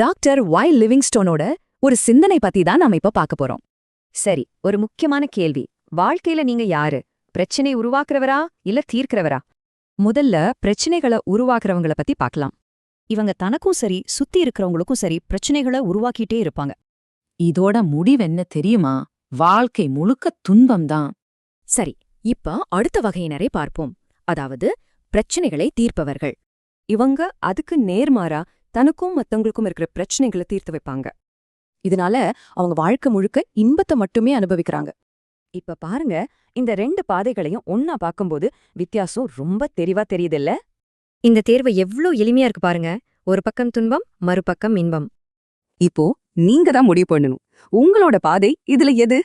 Doctor Y லிவிங்ஸ்டோனோட ஒரு சிந்தனை பத்தி தான் நாம இப்ப பார்க்க போறோம். சரி, ஒரு முக்கியமான கேள்வி. வாழ்க்கையில நீங்க யாரு? பிரச்சனை உருவாக்குறவரா இல்ல தீர்க்கிறவரா? முதல்ல பிரச்சனைகளை உருவாக்குறவங்கள பத்தி பார்க்கலாம். இவங்க தனக்கும் சரி சுத்தி இருக்கிறவங்களுக்கும் சரி பிரச்சனைகளை உருவாக்கிட்டே இருப்பாங்க. இதோட முடிவென்ன தெரியுமா? வாழ்க்கை முழுக்க துன்பம்தான். சரி, இப்ப அடுத்த வகையினரை பார்ப்போம். அதாவது பிரச்சனைகளை தீர்ப்பவர்கள். இவங்க அதுக்கு நேர்மாறா தனக்கும் மத்தவங்களுக்கும் இருக்கிற பிரச்சனைகளை தீர்த்து வைப்பாங்க. இதனால அவங்க வாழ்க்கை முழுக்க இன்பத்தை மட்டுமே அனுபவிக்கிறாங்க. இப்ப பாருங்க, இந்த 2 பாதைகளையும் ஒன்னா பார்க்கும்போது வித்தியாசம் ரொம்ப தெளிவா தெரியுதில்ல? இந்த தேர்வு எவ்ளோ எளிமையா இருக்கு பாருங்க. ஒரு பக்கம் துன்பம், மறுபக்கம் இன்பம். இப்போ நீங்க தான் முடிவு பண்ணணும். உங்களோட பாதை இதுல எது?